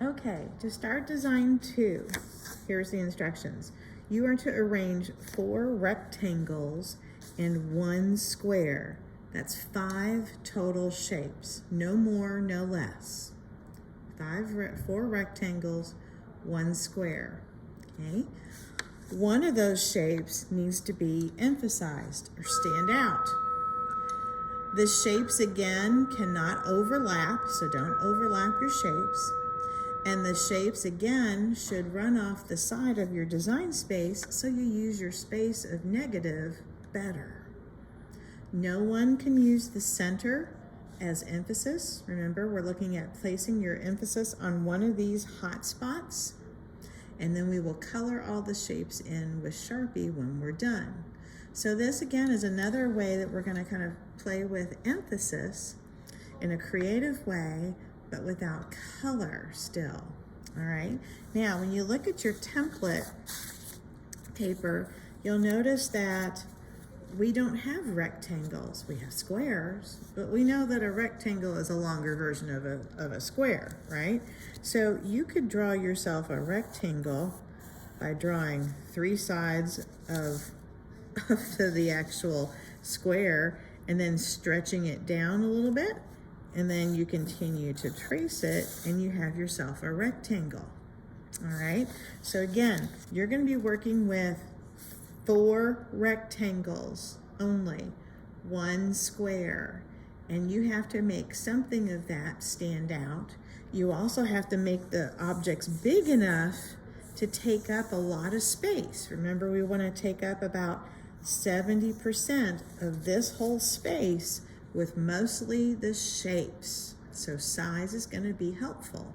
Okay, to start design 2, here's the instructions. You are to arrange 4 rectangles and 1 square. That's 5 total shapes, no more, no less. 4 rectangles, 1 square, okay? One of those shapes needs to be emphasized or stand out. The shapes again cannot overlap, so don't overlap your shapes. And the shapes again should run off the side of your design space, so you use your space of negative better. No one can use the center as emphasis. Remember, we're looking at placing your emphasis on one of these hot spots, and then we will color all the shapes in with Sharpie when we're done. So this again is another way that we're going to kind of play with emphasis in a creative way, but without color still. All right. Now, when you look at your template paper, you'll notice that we don't have rectangles. We have squares, but we know that a rectangle is a longer version of a square, right? So you could draw yourself a rectangle by drawing 3 sides of the actual square and then stretching it down a little bit, and then you continue to trace it and you have yourself a rectangle. All right, so again, you're going to be working with 4 rectangles only, 1 square, and you have to make something of that stand out. You also have to make the objects big enough to take up a lot of space. Remember, we want to take up about 70% of this whole space with mostly the shapes. So size is going to be helpful.